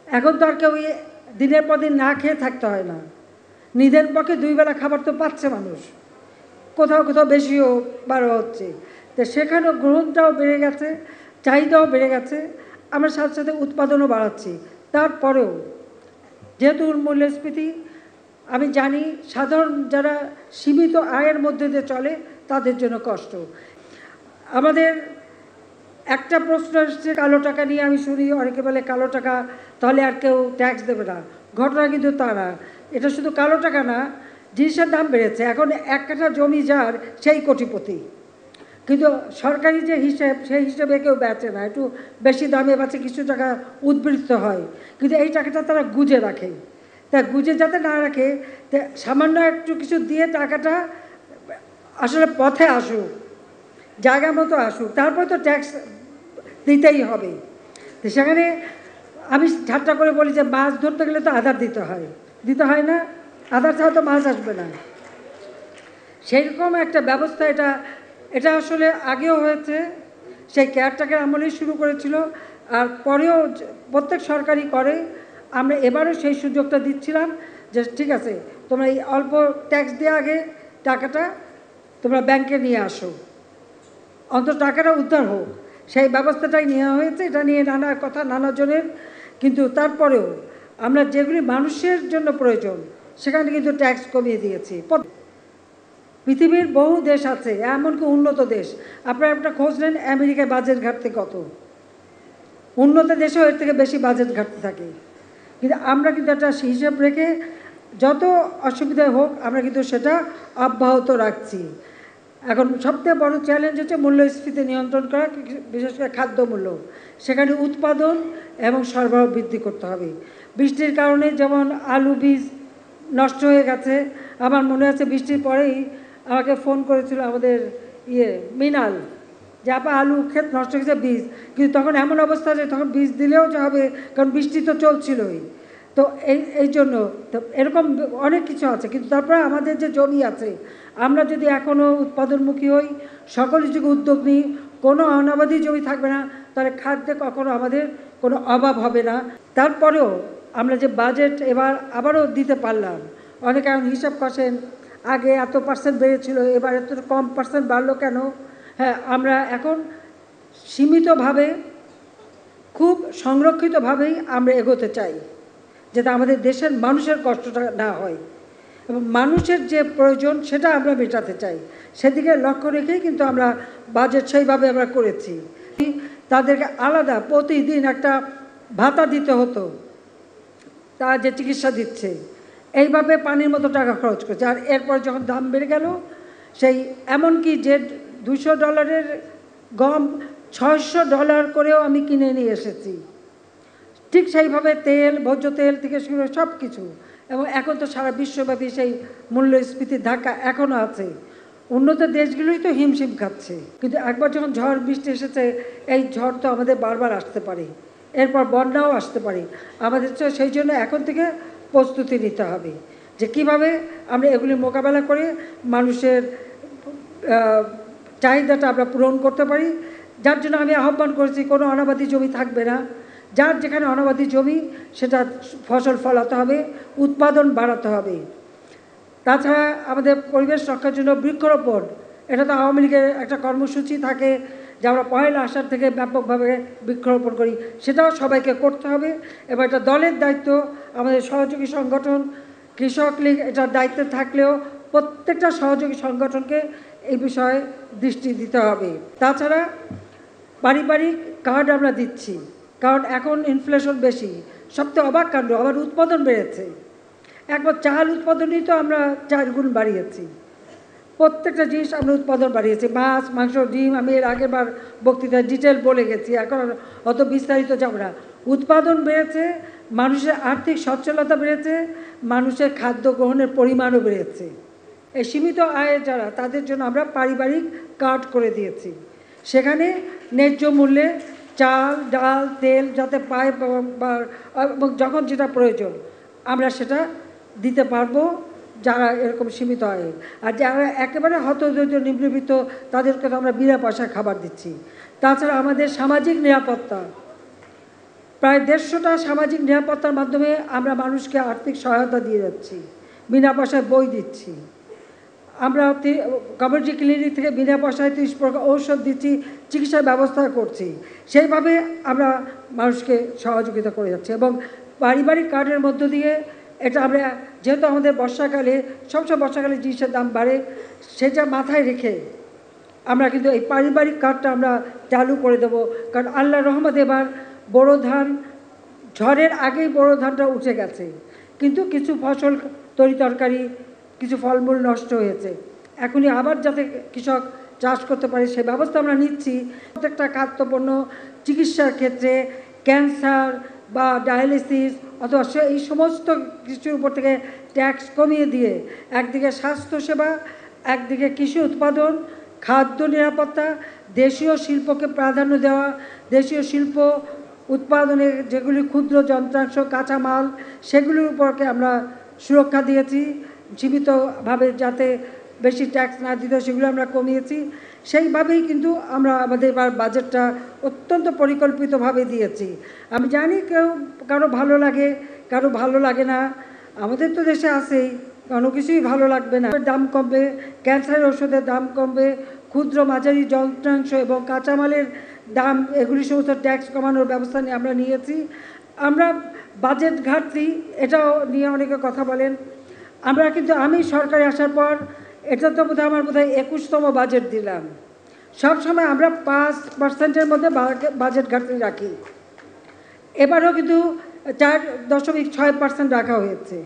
এখন তো আর কেউ দিনের পর দিন না খেয়ে থাকতে হয় না, নিজের পক্ষে 2 বেলা খাবার তো পাচ্ছে মানুষ, কোথাও কোথাও বেশিও বাড়া হচ্ছে। তো সেখানেও গ্রহণটাও বেড়ে গেছে, চাহিদাও বেড়ে গেছে, আমরা সাথে সাথে উৎপাদনও বাড়াচ্ছি। তারপরেও যেহেতু মূল্যস্ফীতি, আমি জানি সাধারণ যারা সীমিত আয়ের মধ্যে দিয়ে চলে তাদের জন্য কষ্ট। আমাদের একটা প্রশ্ন এসছে কালো টাকা নিয়ে, আমি শুনি অনেকে বলে কালো টাকা তাহলে আর কেউ ট্যাক্স দেবে না। ঘটনা কিন্তু তা না, এটা শুধু কালো টাকা না, জিনিসের দাম বেড়েছে। এখন 1 কাঠা জমি যার সেই কোটিপতি, কিন্তু সরকারি যে হিসেব সেই হিসেবে কেউ বেচে না, একটু বেশি দামে বেচে, কিছু টাকা উদ্বৃত্ত হয়, কিন্তু এই টাকাটা তারা গুজে রাখে। তা গুজে যাতে না রাখে, সামান্য একটু কিছু দিয়ে টাকাটা আসলে পথে আসুক, জায়গা মতো আসুক, তারপরে তো ট্যাক্স দিতেই হবে। তো সেখানে আমি ঠাট্টা করে বলি যে মাছ ধরতে গেলে তো আধার দিতে হয় না, আধার ছাড়া তো মাছ আসবে না। সেইরকম একটা ব্যবস্থা এটা আসলে আগেও হয়েছে, সেই কেয়ারটেকার আমলেই শুরু করেছিল, আর পরেও প্রত্যেক সরকারই করে। আমরা এবারও সেই সুযোগটা দিচ্ছিলাম যে ঠিক আছে, তোমরা এই অল্প ট্যাক্স দিয়ে আগে টাকাটা তোমরা ব্যাংকে নিয়ে আসো, অন্তত টাকাটা উদ্ধার হোক, সেই ব্যবস্থাটাই নেওয়া হয়েছে। এটা নিয়ে নানা কথা নানা জনের, কিন্তু তারপরেও আমরা যেগুলি মানুষের জন্য প্রয়োজন সেখানে কিন্তু ট্যাক্স কমিয়ে দিয়েছি। পৃথিবীর বহু দেশ আছে, এমনকি উন্নত দেশ, আপনারা একটা খোঁজ নেন আমেরিকায় বাজেট ঘাটতি কত, উন্নত দেশেও এর থেকে বেশি বাজেট ঘাটতি থাকে। কিন্তু আমরা কিন্তু একটা হিসেব রেখে যত অসুবিধা হোক আমরা কিন্তু সেটা অব্যাহত রাখছি। এখন সবথেকে বড় চ্যালেঞ্জ হচ্ছে মূল্যস্ফীতি নিয়ন্ত্রণ করা, বিশেষ করে খাদ্যমূল্য। সেখানে উৎপাদন এবং সরবরাহ বৃদ্ধি করতে হবে। বৃষ্টির কারণে যেমন আলু বীজ নষ্ট হয়ে গেছে, আমার মনে আছে বৃষ্টির পরেই আমাকে ফোন করেছিল আমাদের মিনাল, যে আপা আলু ক্ষেত নষ্ট হয়ে গেছে বীজ, কিন্তু তখন এমন অবস্থা যে তখন বীজ দিলেও যে হবে, কারণ বৃষ্টি তো চলছিলই। তো এই জন্য তো এরকম অনেক কিছু আছে, কিন্তু তারপরে আমাদের যে জমি আছে, আমরা যদি এখনও উৎপাদনমুখী হই, সকলের যুগে উদ্যোগ নিই, কোনো অনাবাদী জমি থাকবে না, তাহলে খাদ্যে কখনো আমাদের কোনো অভাব হবে না। তারপরেও আমরা যে বাজেট এবার আবারও দিতে পারলাম, অনেকে এখন হিসাব কষেন আগে এত % বেড়েছিল, এবার এত কম % বাড়লো কেন? হ্যাঁ, আমরা এখন সীমিতভাবে খুব সংরক্ষিতভাবেই আমরা এগোতে চাই, যাতে আমাদের দেশের মানুষের কষ্টটা না হয় এবং মানুষের যে প্রয়োজন সেটা আমরা মেটাতে চাই। সেদিকে লক্ষ্য রেখেই কিন্তু আমরা বাজেট সেইভাবে আমরা করেছি। তাদেরকে আলাদা প্রতিদিন একটা ভাতা দিতে হতো, তারা যে চিকিৎসা দিচ্ছে, এইভাবে পানির মতো টাকা খরচ করছে। আর এরপর যখন দাম বেড়ে গেল, সেই এমনকি যে $200 গম $600 করেও আমি কিনে নিয়ে এসেছি। ঠিক সেইভাবে তেল, ভোজ্য তেল থেকে শুরু করে সব কিছু। এবং এখন তো সারা বিশ্বব্যাপী সেই মূল্যস্ফীতির ধাক্কা এখনও আছে। উন্নত দেশগুলোই তো হিমশিম খাচ্ছে, কিন্তু একবার যখন ঝড় বৃষ্টি এসেছে, এই ঝড় তো আমাদের বারবার আসতে পারে, এরপর বন্যাও আসতে পারে। আমাদের তো সেই জন্য এখন থেকে প্রস্তুতি নিতে হবে যে কীভাবে আমরা এগুলি মোকাবেলা করে মানুষের চাহিদাটা আমরা পূরণ করতে পারি। যার জন্য আমি আহ্বান করেছি কোনো অনাবাদি জমি থাকবে না, যার যেখানে অনাবাদি জমি সেটা ফসল ফলাতে হবে, উৎপাদন বাড়াতে হবে। তাছাড়া আমাদের পরিবেশ রক্ষার জন্য বৃক্ষরোপণ, এটা তো আওয়ামী লীগের একটা কর্মসূচি থাকে যে আমরা 1 আষাঢ় থেকে ব্যাপকভাবে বৃক্ষরোপণ করি, সেটাও সবাইকে করতে হবে। এবার এটা দলের দায়িত্ব, আমাদের সহযোগী সংগঠন কৃষক লীগ এটার দায়িত্বে থাকলেও প্রত্যেকটা সহযোগী সংগঠনকে এই বিষয়ে দৃষ্টি দিতে হবে। তাছাড়া পারিবারিক কার্ড আমরা দিচ্ছি, কারণ এখন ইনফ্লেশন বেশি। সবচেয়ে অবাক কাণ্ড, আবার উৎপাদন বেড়েছে। একবার চাল উৎপাদনই তো আমরা 4 গুণ বাড়িয়েছি, প্রত্যেকটা জিনিস আমরা উৎপাদন বাড়িয়েছি, মাছ, মাংস, ডিম। আমি এর আগেরবার বক্তৃতায় ডিটেল বলে গেছি, এখন অত বিস্তারিত যাব না। উৎপাদন বেড়েছে, মানুষের আর্থিক সচ্ছলতা বেড়েছে, মানুষের খাদ্য গ্রহণের পরিমাণও বেড়েছে। এই সীমিত আয়ে যারা, তাদের জন্য আমরা পারিবারিক কার্ড করে দিয়েছি। সেখানে ন্যায্য মূল্যে চাল, ডাল, তেল যাতে পায় এবং যখন যেটা প্রয়োজন আমরা সেটা দিতে পারবো যারা এরকম সীমিত আয়। আর যারা একেবারে হতদরিদ্র নিম্নবিত্ত, তাদেরকে তো আমরা বিনা পয়সায় খাবার দিচ্ছি। তাছাড়া আমাদের সামাজিক নিরাপত্তা প্রায় 150টা সামাজিক নিরাপত্তার মাধ্যমে আমরা মানুষকে আর্থিক সহায়তা দিয়ে যাচ্ছি, বিনা পয়সায় বই দিচ্ছি। আমরা কমিউনিটি ক্লিনিক থেকে বিনা পয়সায় 30 প্রকার ঔষধ দিচ্ছি, চিকিৎসার ব্যবস্থা করছি। সেইভাবে আমরা মানুষকে সহযোগিতা করে যাচ্ছি এবং পারিবারিক কার্ডের মধ্য দিয়ে এটা আমরা, যেহেতু আমাদের বর্ষাকালে সবসময় বর্ষাকালে জিনিসের দাম বাড়ে, সেটা মাথায় রেখে আমরা কিন্তু এই পারিবারিক কার্ডটা আমরা চালু করে দেবো। কারণ আল্লাহর রহমতে এবার বোরো ধান, ঝড়ের আগেই বোরো ধানটা উঠে গেছে, কিন্তু কিছু ফসল, তরি তরকারি, কিছু ফলমূল নষ্ট হয়েছে। এখনই আবার যাতে কৃষক চাষ করতে পারে সে ব্যবস্থা আমরা নিচ্ছি। প্রত্যেকটা খাদ্যপণ্য, চিকিৎসার ক্ষেত্রে ক্যান্সার বা ডায়ালিসিস অথবা এই সমস্ত কিছুর উপর থেকে ট্যাক্স কমিয়ে দিয়ে একদিকে স্বাস্থ্যসেবা, একদিকে কৃষি উৎপাদন, খাদ্য নিরাপত্তা, দেশীয় শিল্পকে প্রাধান্য দেওয়া, দেশীয় শিল্প উৎপাদনে যেগুলি ক্ষুদ্র যন্ত্রাংশ, কাঁচামাল, সেগুলির উপরকে আমরা সুরক্ষা দিয়েছি। সীমিতভাবে যাতে বেশি ট্যাক্স না দিতে, সেগুলো আমরা কমিয়েছি। সেইভাবেই কিন্তু আমরা আমাদের এবার বাজেটটা অত্যন্ত পরিকল্পিতভাবে দিয়েছি। আমি জানি কারো ভালো লাগে, কারো ভালো লাগে না, আমাদের তো দেশে আছেই, কোনো কিছুই ভালো লাগবে না। দাম কমবে, ক্যান্সারের ওষুধের দাম কমবে, ক্ষুদ্র মাঝারি যন্ত্রাংশ এবং কাঁচামালের দাম, এগুলি সমস্ত ট্যাক্স কমানোর ব্যবস্থা নিয়ে আমরা নিয়েছি। আমরা বাজেট ঘাটতি, এটাও নিয়ে অনেকে কথা বলেন। আমরা কিন্তু আমি সরকারে আসার পর এটা তো বোধহয় আমার 21তম বাজেট দিলাম। সবসময় আমরা 5%-এর মধ্যে বাজেট ঘাটতি রাখি। এবারও কিন্তু 4.6% রাখা হয়েছে।